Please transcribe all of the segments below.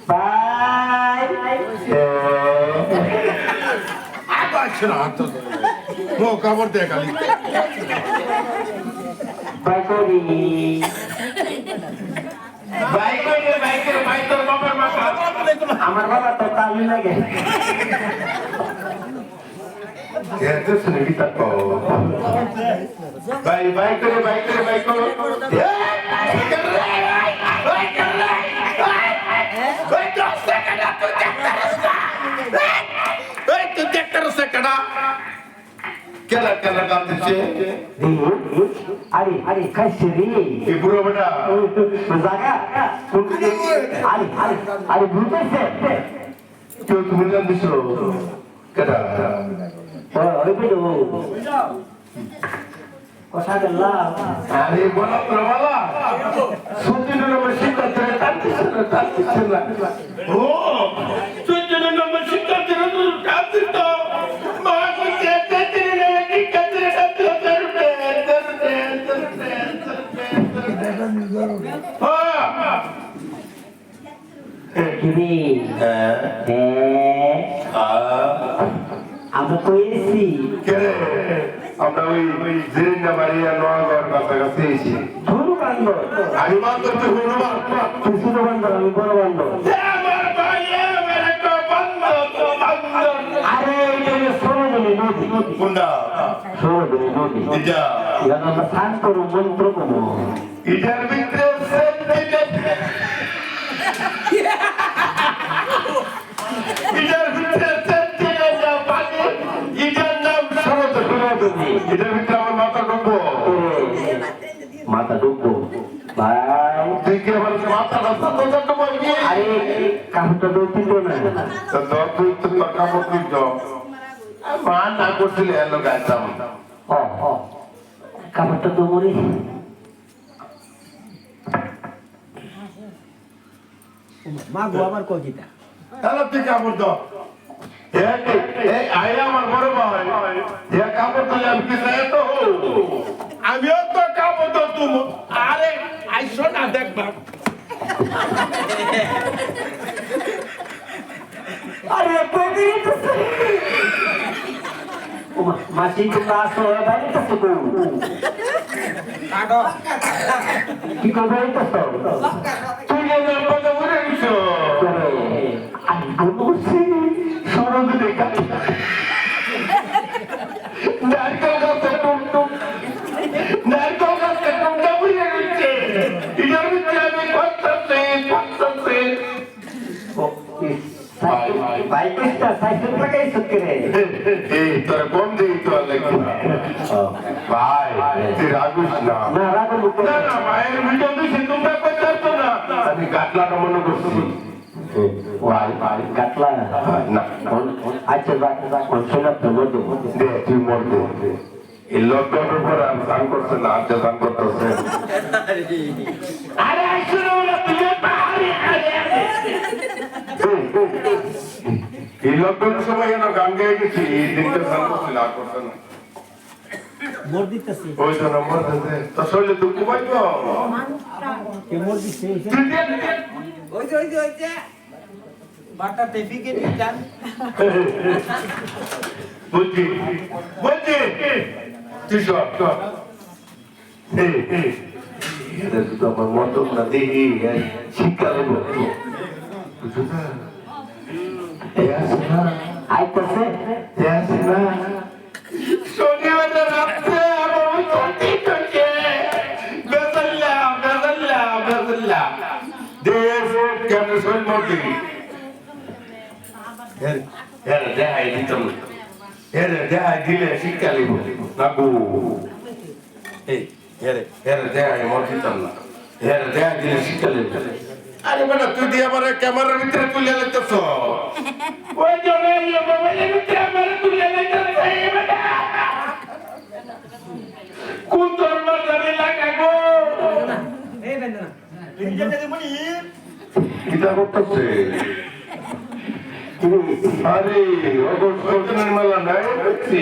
By খবর দে খালি by করি আমার বাবা তো তালি লাগে বাই করে কেলা কাঁদছে আরে খাইছে রে এই বুড়ো বেটা জায়গা আরে বুঝতেছে কেউ তুমি জানিস কেটা ওই বেটো কথা গেলাম আরে বলা প্রবালা সুদিন নম্বর শিক্ষার্থী টানতেছে না ও সুদিন নম্বর শিক্ষার্থী টানতেছে তো মা কইছে তেতির না শিক্ষার্থী টানতেছে কিরে আমরা কইছি কেরে আমরা ওই জেরিনা মারিয়া নোয়াগড় কাছাকাছি এসেছি ধরু বান্ধ আমি বান্ধব তো হনুমান তুই ছোট বান্ধ আমি বড় বান্ধ আমার ভাই মেরে তো বান্ধব আরে এটা সরোবনী নদী কোনটা সরোবনী নদী এটা এটা আমরা স্নান করবো মন্ত্র করবো এটার ভিতরে এটার ভিতরে এটার নাম সরোবনী এটার ভিতরে আমার মাথা ঢুকবো ভাই তুই কি আমার মাথাটা সাথে বলবি আরে কাপড়টা দৌড় না তুই তো কাপড় কিনছ মা না করছিলে এলো গাইতাম কাপড়টা তো মরে মা গো আমার কজিটা তাহলে তুই কাপড় দাও আমার বড় ভাই কাপড় তুলে আমি কি তো আমিও তো কাপড় তো তুমি আরে আইসো না দেখবা আরে মাসি তোমরা আসো বাইরে তো কি করবে তো তুই আমার কথা বলে দিছো আমি বলছি সরদ দেখা নারকেল গাছে টুমটুম নারকেল গাছে টুমটা বুঝে দিচ্ছে এটার ভিতরে আমি করতেছি বাইকটা সাইকেল লাগাই সত্যি রে এই তোর কোন দিই তো লাগি ভাই তুই রাগুস না না রাগো না না মায়ের ভিডিও দিছি তোমরা করতে না আমি গাটলাটা মনে করছি ভাই কাটলা না আচ্ছা শোনা তো বলতো দে তুই মর দে এই লকডাউনের পর আমি দান করছে না আজ দান করতেছে আরে শুনো না তুই পাহাড়ি এই লকডাউনের সময় কেন গান গেয়ে গেছি এই দিনটা দান করছে না করছে না মোর দিতেছি ওই তো নম্বর দিতে তো শরীরে দুঃখ পাইব কে মোর দিছে ওই যে বাটা টেফিকে দিতাম বুঝছি তুই সব এটা তো আমার মতন না দেখি শিক্ষা দেবো বুঝছো না আইতেছে না শনিবার রাত্রে আমার ওই চলতেই চলছে বেজাল্লা দেশ কেন সৈন্যটি দেখাই দিতাম দেখাই দিলে শিক্ষা লিব নাকু এই দেখাই মত দিতাম না দেখাই দিলে শিক্ষা লিব আরে বেটা তুই দিয়ে আমার ক্যামেরার ভিতরে তুলে লাগতেছ ওই জন্য মোবাইলের ভিতরে আমার তুলে লাগতেছ কোন তোর মাঝারে লাগাবো এই বেন্দনা ইঞ্জিন দে মনি কিটা করতেছে আরে অগর সরকারের মেলা নাই দেখছি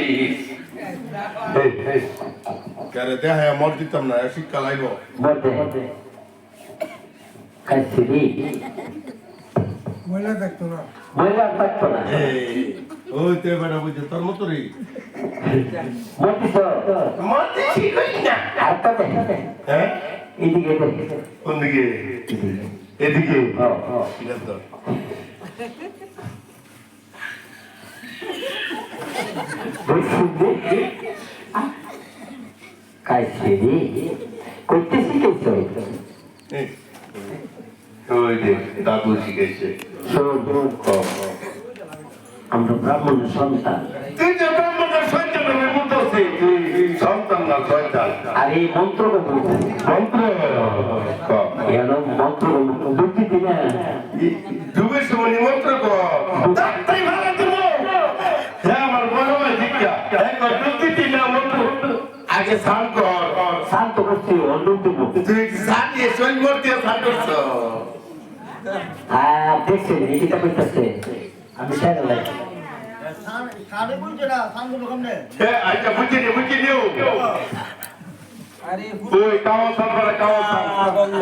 কেরে দেহে মর দিতাম না শিক্ষা লাইব বলতে কাইছিরি মহিলা দেখতো না মহিলা থাকতো না ওই তো বেটা বুঝে তোর মতো রে মরতিস মরতে শিখই না হাতটা দে হ্যাঁ এদিকে কোন দিকে এদিকে ও কাইছিরি করতে শিখেছো ওই যে দাদু শিখেছে আমরা ব্রাহ্মণের সন্তান তুই যে ব্রাহ্মণের সন্তান আমি বলতেছি তুই সন্তান না সন্তান আর এই মন্ত্র মন্ত্র মন্ত্র বুদ্ধি দিনা যুগের সময় মন্ত্র তাই ভালো দিব হ্যাঁ আমার বড় ভাই শিক্ষা একবার দুটি না মন্ত্র আগে স্নান কর শান্ত করছি অনুপ দিব তুই সাথে সই মূর্তি স্নান করছ হ্যাঁ দেখছেন এটা করতেছে আমি সাইড লাগছি সাড়ে বলছে না সামনে দোকানে হ্যাঁ আচ্ছা বুঝে নিও আরে ওই কাওয়া সাবরা কাওয়া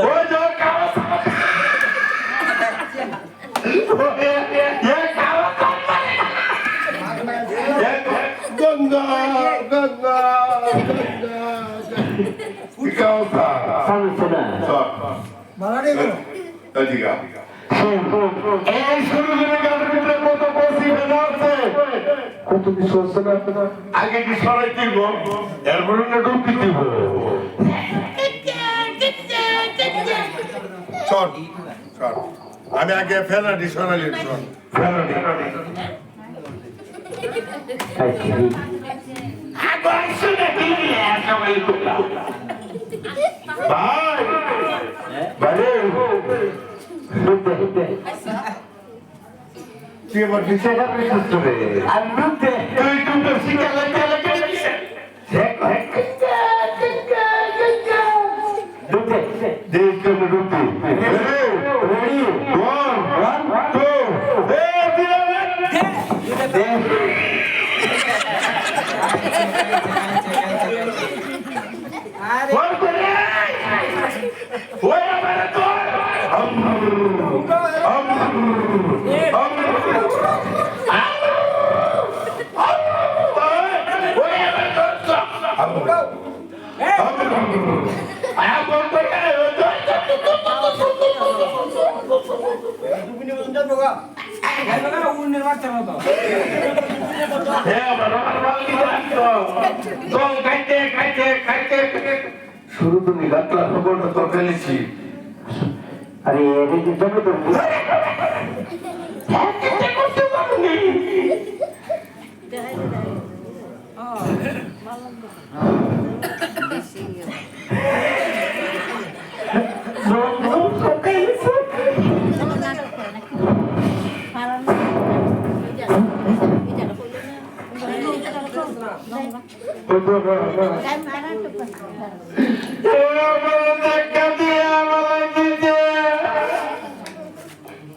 ওই যে কাওয়া গঙ্গা গঙ্গা গঙ্গা সামনে না মারাড়ি করো আজিগা এই শুরু করে গানের ভিতরে কত বসি বানাচ্ছে কত কিছু আছে না আগে কি সরাই দিব এরপরে না ডুবি দিব শোন শোন আমি আগে ফেলাডি সোনালি শোন ফেরাডি কাইছিরি আবার শুনে কি সবাই তোলা ভাই ভাই তুই আমার বিষয়টা বুঝছিস রে আর লুটে তুই তো শিখা লাগে দিছে লুটে দেশ জন্য রুটি রেডি 1 2 আরে ওই আমার তো তুমি নিয়ে যাবো গা যাবো গা উন্নের বাচ্চা মতো শুরু তুমি গাতলা খবরটা তো ফেলেছি আরে এদিকে যাবে তো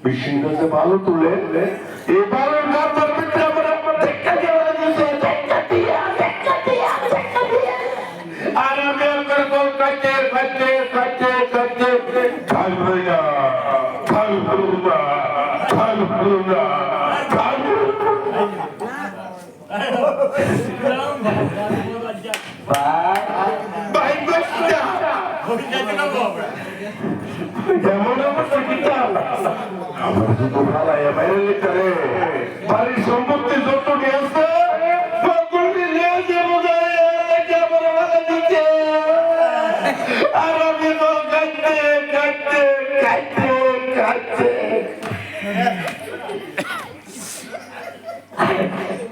মেশিনটাতে ভালো তুলে এবার গাতার ভিতরে আমরা দেখা দেওয়া দিয়েছে আর আমি আপনার বল কাটে খাল হইয়া খাল হলুনা ভাই বসটা যেমন অবস্থা কিন্তু আমার দুটো ভালাই বাইরে লিটারে বাড়ির সম্পত্তি যতটি আছে সকলকে নিয়ে যাবো আর আমি বল কাটতে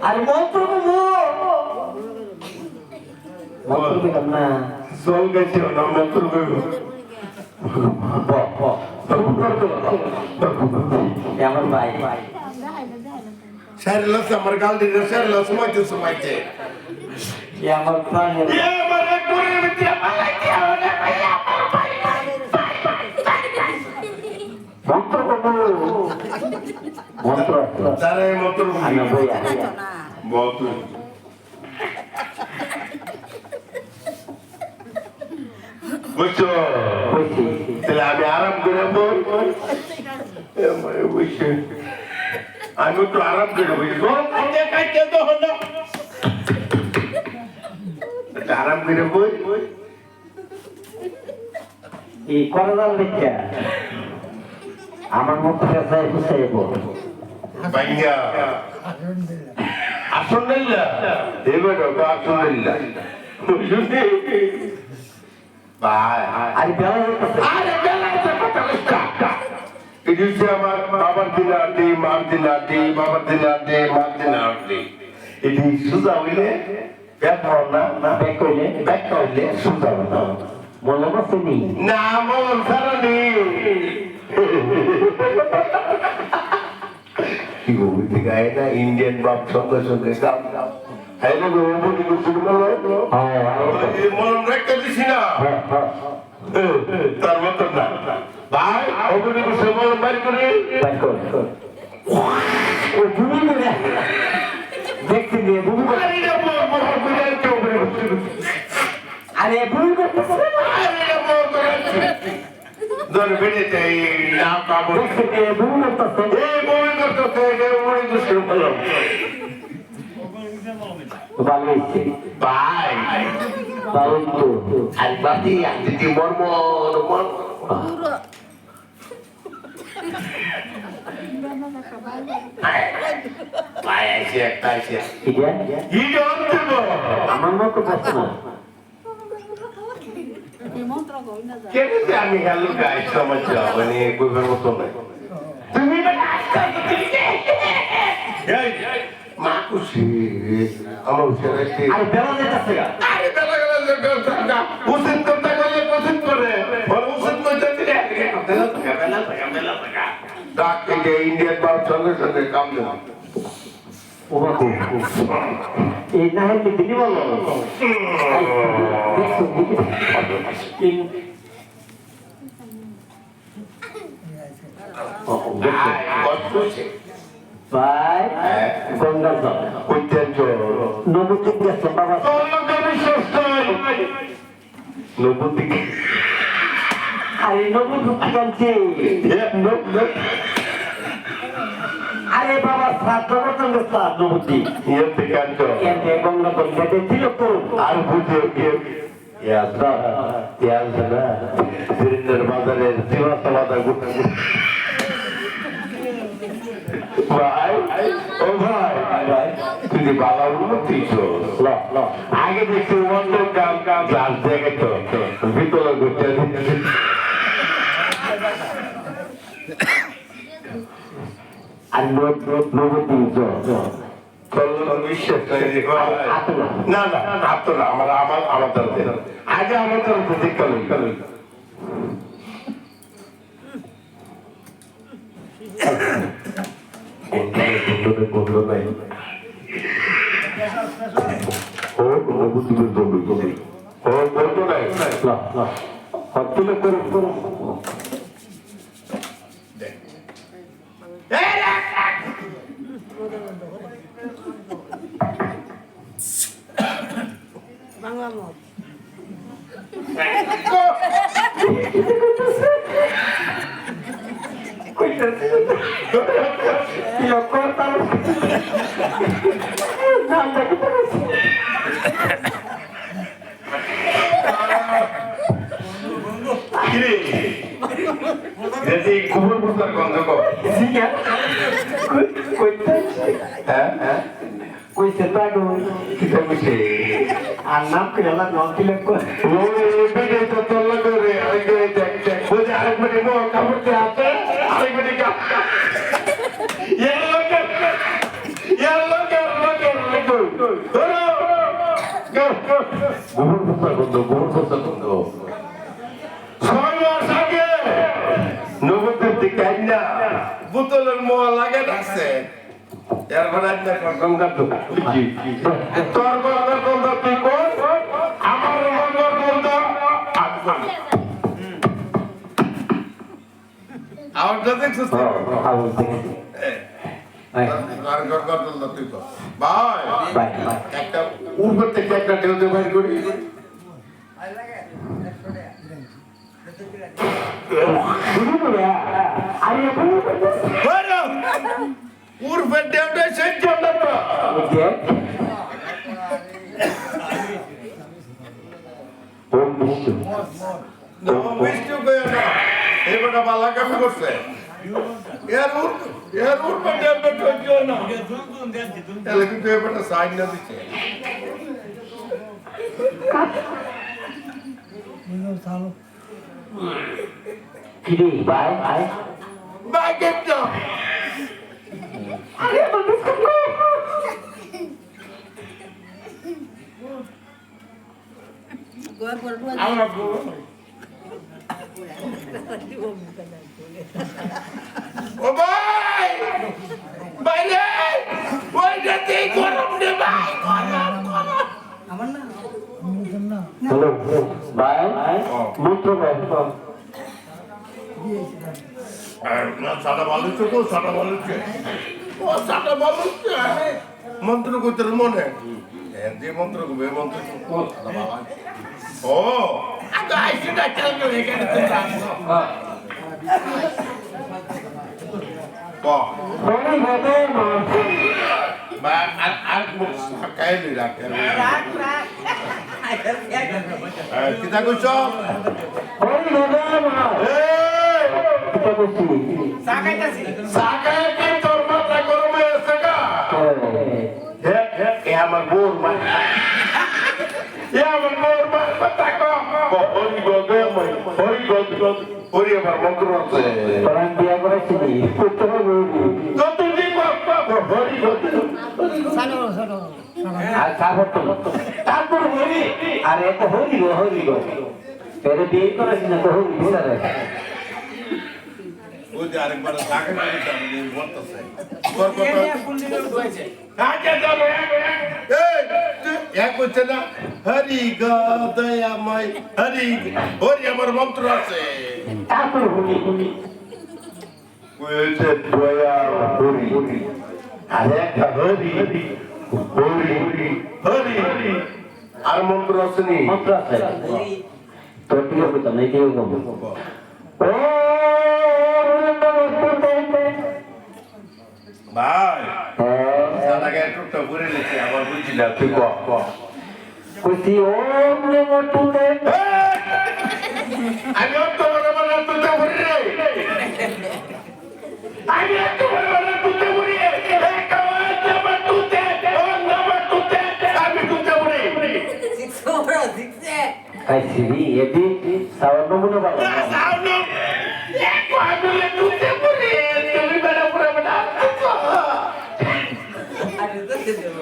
আর মন্ত্র দিলাম না জল গেছে না মন্ত্র আমার ভাই সাইরলাস আমার গাল দিলে সাইরলাস সময়তে আমার প্রাণের মন্ত্র মন্ত্র তারা এই মন্ত্র আমি বই বহুত বুঝছো কইছি তাহলে আমি আরাম করে বলবো বুঝছো আমি একটু আরাম করে বুঝবো কাইতে তো হলো আরাম করে বই এই করদাল দেখে আমার মতো পেশায় বুঝাইব ভাইয়া আসুন না এবার আসুন না ভাই আর বেলা হইতেছে আরে বেলাতে কথা লিখা এই যে আমার বাবার দিনাটি মার দিনাটি বাবার দিনাটি মার দিনাটি এটি সুজা হইলে ব্যাখ্যা না না ব্যাখ্যা হইলে সুজা না মনে করছে নি না মন সারানি কি বলতে গায়ে না ইন্ডিয়ান বাপ সঙ্গে সঙ্গে গাম গাম হ্যালো বলি শুরু করলো মন রেখে দিছি না তার মতো না ভাই অবনি বসে মন বাইর করে ও ভূমি করে দেখছি নিয়ে ভূমি করে আরে না মন বিড়াল কে উপরে বসে আরে ভূমি করতেছে আরে না মন করে ধর বেড়েতে না পাবো দেখছি নিয়ে ভূমি করতেছে এই মন করতে এটা উপরে বসে বলো ভালো হয়েছে ভাই ভালো তো আর বাদি দিদি মর্ম মর্ম ভাই আছে একটা আছে এটা কি জানতেব আমার মতো কথা না কেন যে আমি হ্যালো গাইস আমার মানে কইবার মতো না তুমি মা খুশি আমার ছেলে আর বেলা যেতেছে গা আরে বেলা গেলে উচিত করতে গেলে উচিত করে আর উচিত করতে দিলে বেলা ডাক থেকে ইন্ডিয়ান বাপ সঙ্গে সঙ্গে কাম দেব ও বাবু এই না হলে দিদি বলো ভাই গঙ্গা জল ঐতিহ্য নবদ্বীপ গেছে বাবা নবদ্বীপ আরে নবদ্বীপ গেছে আরে বাবা শ্রাদ্ধ করতেন গেছে নবদ্বীপ এতে গঙ্গা জল গেছে ছিল তো আর বুঝে বাজারে দিবাসা বাজার ভাই ও ভাই তুই বাবা উন্নতি আগে দেখছি অন্য কাম কাম জাল দেখে তো ভিতরে ঘুরতে আর নবদ্বীপ বিশ্বাস না না হাত না আমার আমার আমার দরকার আগে আমার দরকার দেখতে বললো নাই ও নবদ্বীপের দৌড় ও বলতো নাই হত্যা করে বাংলা মত কুকুর বুঝলাম গন্ধ হ্যাঁ কইছে তাগো কিতা কইছে আর নাম কেলা নাম কি লাগবে ও বেগে তো তল্ল করে ওই যে দেখ দেখ বুঝে আরেকবারে মো কাপড়তে আছে আরেকবারে কাপ ইয়াল্লো গোবর ফুসা গন্ধ 6 মাস আগে নবদ্বীপ কাইনা বোতলের মোয়া লাগে আছে এরপরে গঙ্গা তো তোর গঙ্গার গন্ধ তুই কোন আমার গঙ্গার গন্ধ আওয়াজটা দেখছিস আওয়াজ দেখছি ভাই একটা উপর থেকে একটা ঢেউতে বাইর করি আরে এখন বলো উর্ফে দেবটা সেই জন্য তো বিষ্ণু কই না এবারে বালা কাম করছে এর উর্ফে দেবটা সহ্য না তাহলে কিন্তু এবারে সাইন না দিচ্ছে কিরে ভাই ভাই বাই গেট আরে বন্ধু ও ভাই বাইরে ওই যেতে গরম দে ভাই গরম হ্যালো ভাই মন্ত্র ভাই না সাদা বালুচ্ছে তো সাদা বালুচ্ছে ও সাদা বালুচ্ছে মন্ত্র করতে মনে যে মন্ত্র করবে মন্ত্র ও আচ্ছা আইসি ডাক্তার করে এখানে তো জানো বলি হবে না বা আর কাইলি রাখে কিতা কইছ বলি হবে না এটা বলছি সাকাইতে তোর মাথা গরমে সাকা এ আমার বোর মা এ আমার বোর মা পাতা কো হরি গগে মই হরি গগে হরি আমার মন্ত্র আছে প্রাণ দিয়া করেছিলি করতে হবে কত দিন হরি গগে আর সাবত তারপর হরি আর এত হরি গো তেরে বিয়ে করেছিস না তো হরি বিচারে ওই যে আরেকবার সাকা করে আমি বলতেছে তোর কথা আগে চলো এই এক হচ্ছে না হরি গদয়াময় হরি হরি আমার মন্ত্র আছে তারপর হরি কইছে দয়া হরি আর একটা হরি হরি হরি আর মন্ত্র আছে নি মন্ত্র আছে তোর কি হবে তো নাই কেউ বলবো ও ভাই সাদাকে টুকটা ঘুরে নিচ্ছি আবার বুঝছি না তুই ক কুসি ওম নমো টুতে আমি অত বড় বড় টুকটা ঘুরে রে আমি এত বড় বড় টুকটা ঘুরে Ay, sí, এটি সাউন্ড মনে পাবো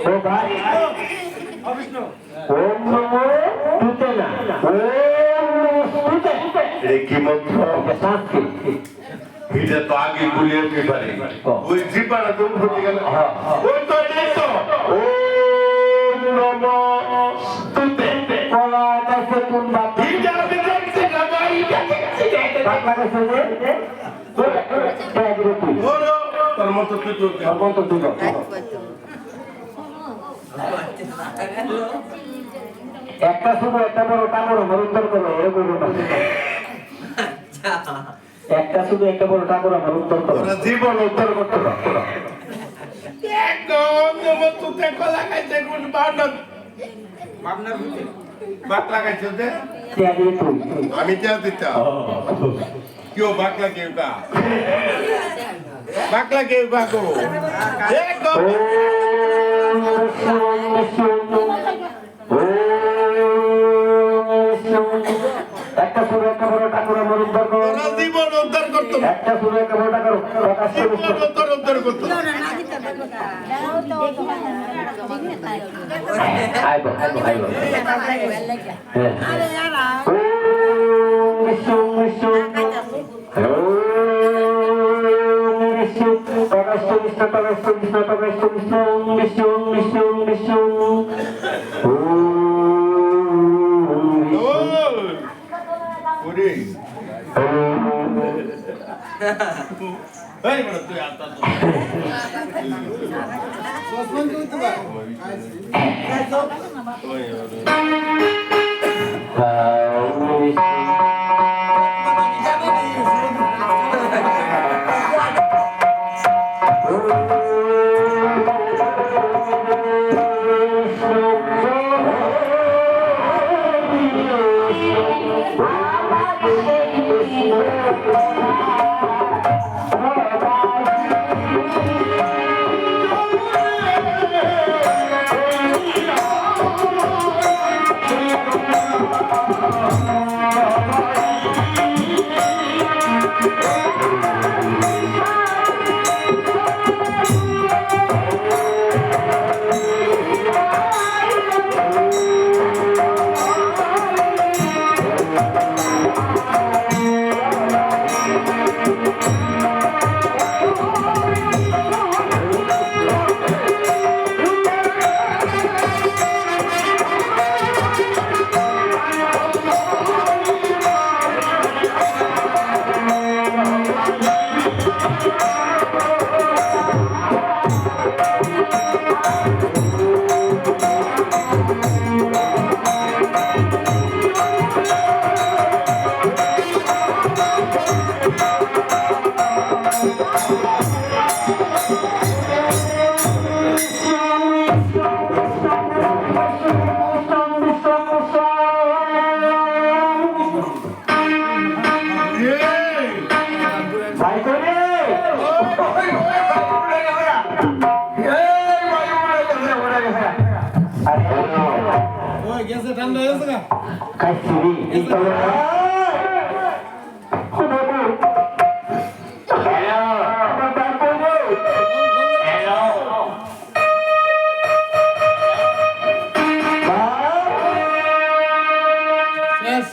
ও ভাই ওম নমো টুতে না ওম নমো টুতে কি মন্ত্র সংস্কৃত এটা তো আগে গুলিয়ে দিতে পারি ওই জিপাটা তো ফুটে গেল ওই তো নেই তো ওম নমো তুতে কলা কাছে কোন বাপ এটা আমি দেখছি না ভাই বাংলা কাছে যে তুই বলো তোর মতো তুই তো অবন্ত তুই একটা শুধু একটা বড় টাকা উত্তর করো এ গরুটা একটা শুধু একটা বড় টাকা আমার উত্তর করো তোরা জীবন উত্তর করতে পারো একদম নমো তুতে কলা খাইছে কোন বান্ডন বাক লাগাইছে দে ত্যাগে তুই আমি যা দিতা কেউ বাকলা কেউ কা বাকলা কেউ কা করো একদম একটা শুরু একটা বড় ঠাকুর আমার উদ্ধার করো তোরা জীবন উদ্ধার করতে একটা শুরু একটা বড় ঠাকুর জীবন উদ্ধার করতে আইবো ওরে এই বড় তুই আতা Oh, ওই গেছে ঠান্ডা হয়েছে না শেষ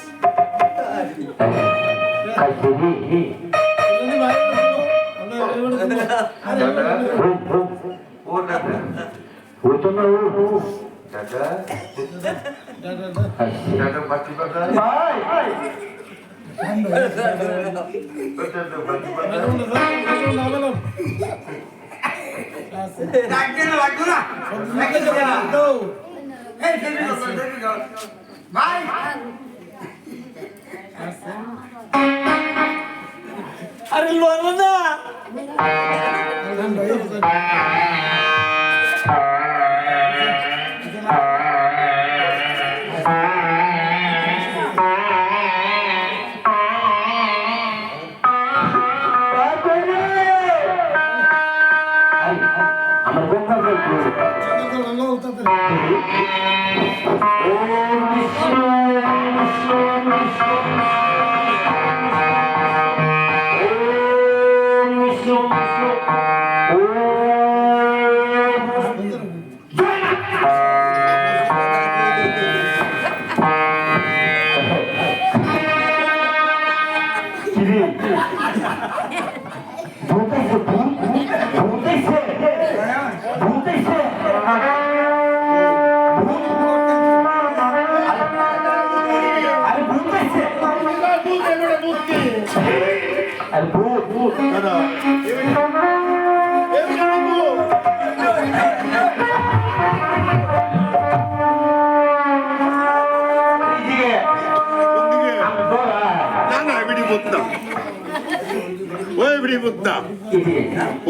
বলনি ভাই আরে লোন না আমার গঙ্গা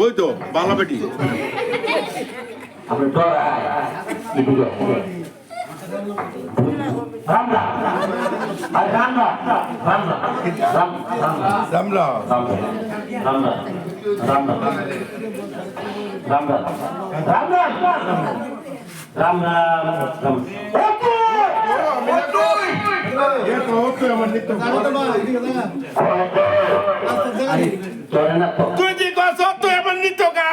ওই তো বালা বেটি আমরা ডরা এদিকে রামলা আর রামলা রামলা রামলা রামলা রামলা রামলা রামলা তুই কি কস তুই এমন নিত কা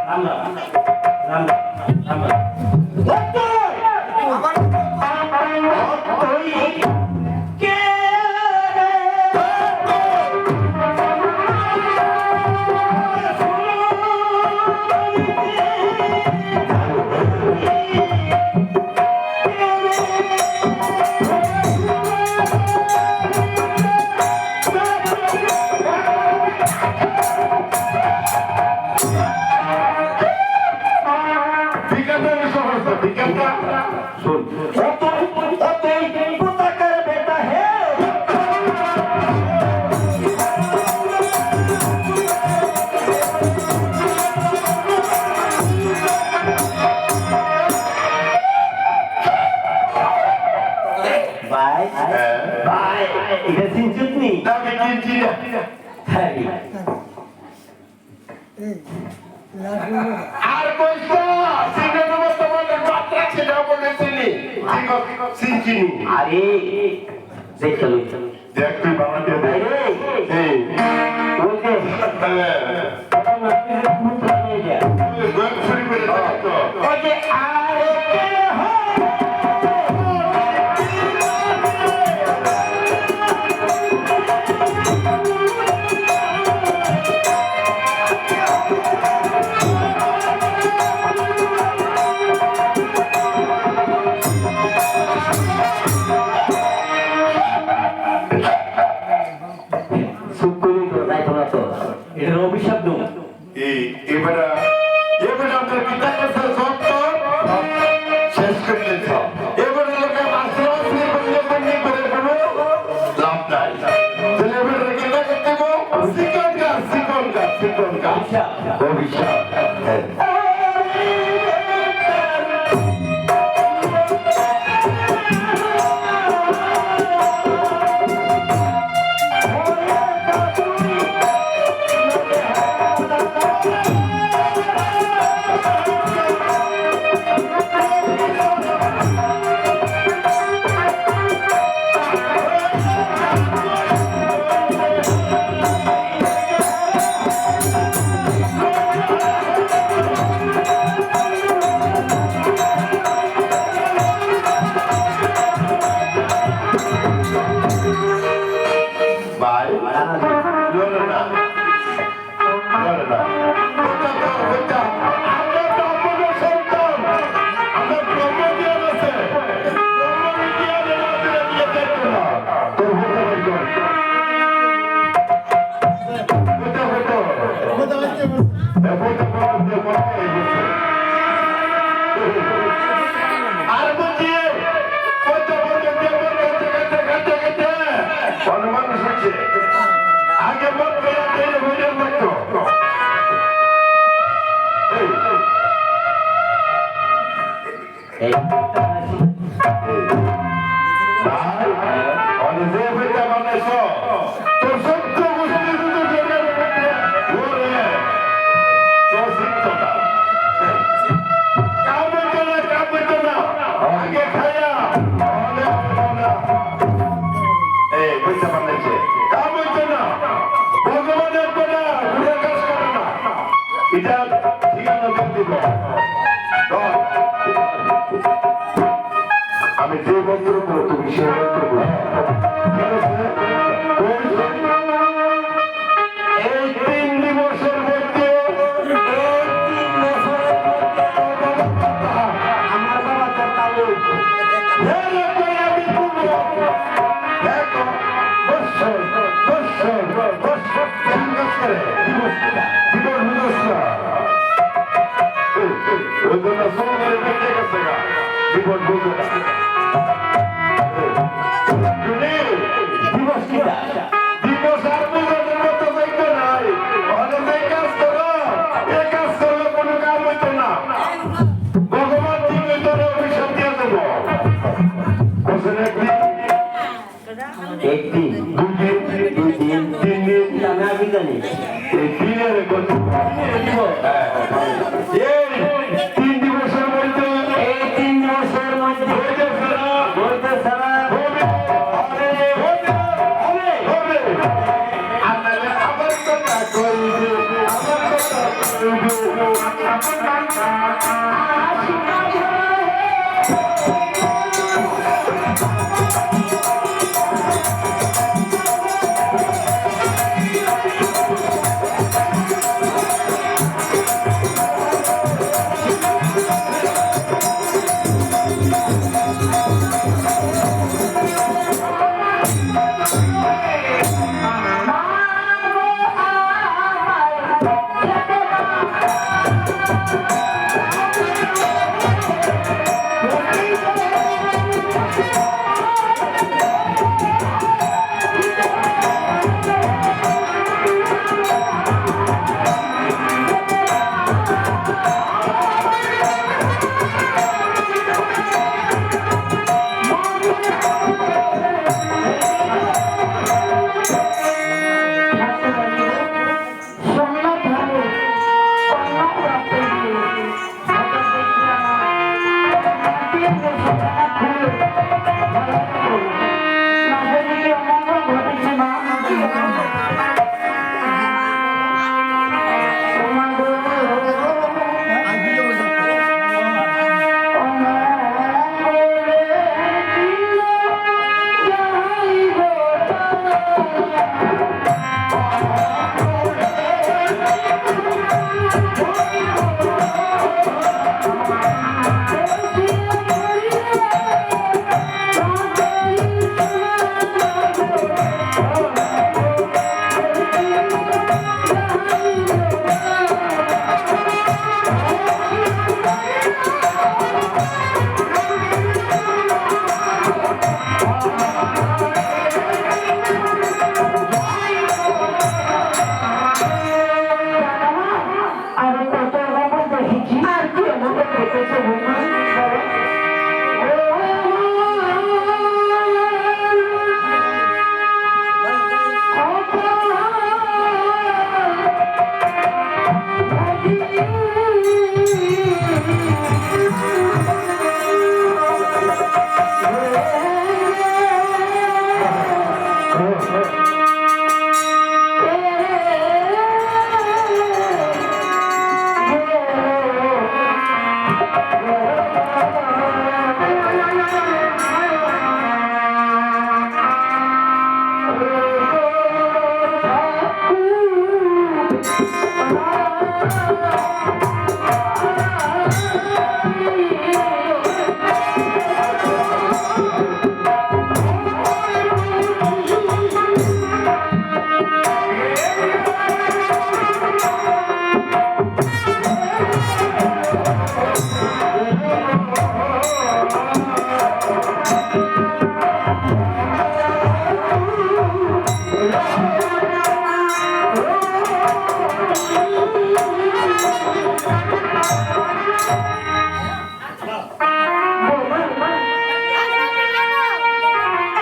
রামলা রামলা রামলা পতাকার আরে এটা চিনছুত নি না আমি চিনছি না হ্যাঁ আর কইছো সিনেমা তোমাদের মাত্রা ছিল বলেছিলি চিনছি আরে দেখো দেখ তুই বাবাকে দেখ এই ওই যে গল্প শুরু করে দাও তো ওই যে আরে কে হো এটা অভিশাপ দম এই এবারে আমরা পিতা কাছে সব শেষ করে দিয়েছ এবারে লোকে মাস্টার বন্ধে করে কোনো লাভ নাই তাহলে এবারে কেনা করতে গো সিকন গাছ অভিশাপ ভাই লোলো না আর বুঝিয়ে মানুষ হচ্ছে আগে মত হইলে মতো অনেক হইতে বানাইছ তোর সত্য গোষ্ঠী আগে খাইয়া এই পয়সা বানাইছে কাম হইতো না ভগবানের কোনা ঘুরে কাজ করে না এটা ঠিকানা দিন দিব আমি যে মন্ত্র করো তুমি সে মন্ত্র করো ঠিক আছে এই 3 দিবসের মধ্যে আমার বাবা তো তালু ভগবান তুমি তোর অভিশাপ দিয়ে দেবো একদিন দুই দিন 3 দিন আমি আগে জানি এই দিনের গল্প এই 3 দিবসের মধ্যে এই 3 মাসের মধ্যে হইতে সারা বলতে সারা হবে হবে আপনারা আবার কথা কইবে আবার কথা Thank you.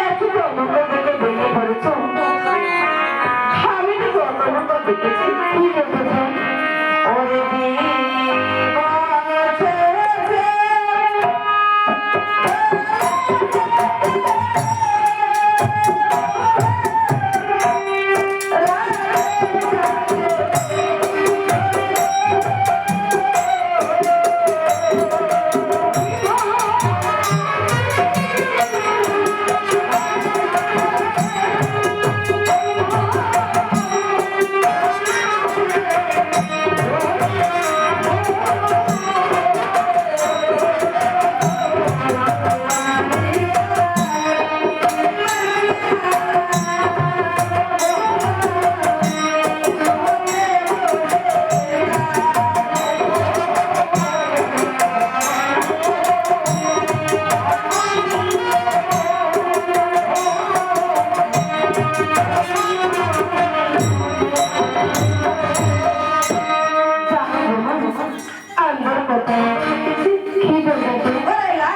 এত জনতা থেকে ভেঙে পড়েছ আমি তো জনতা দেখেছি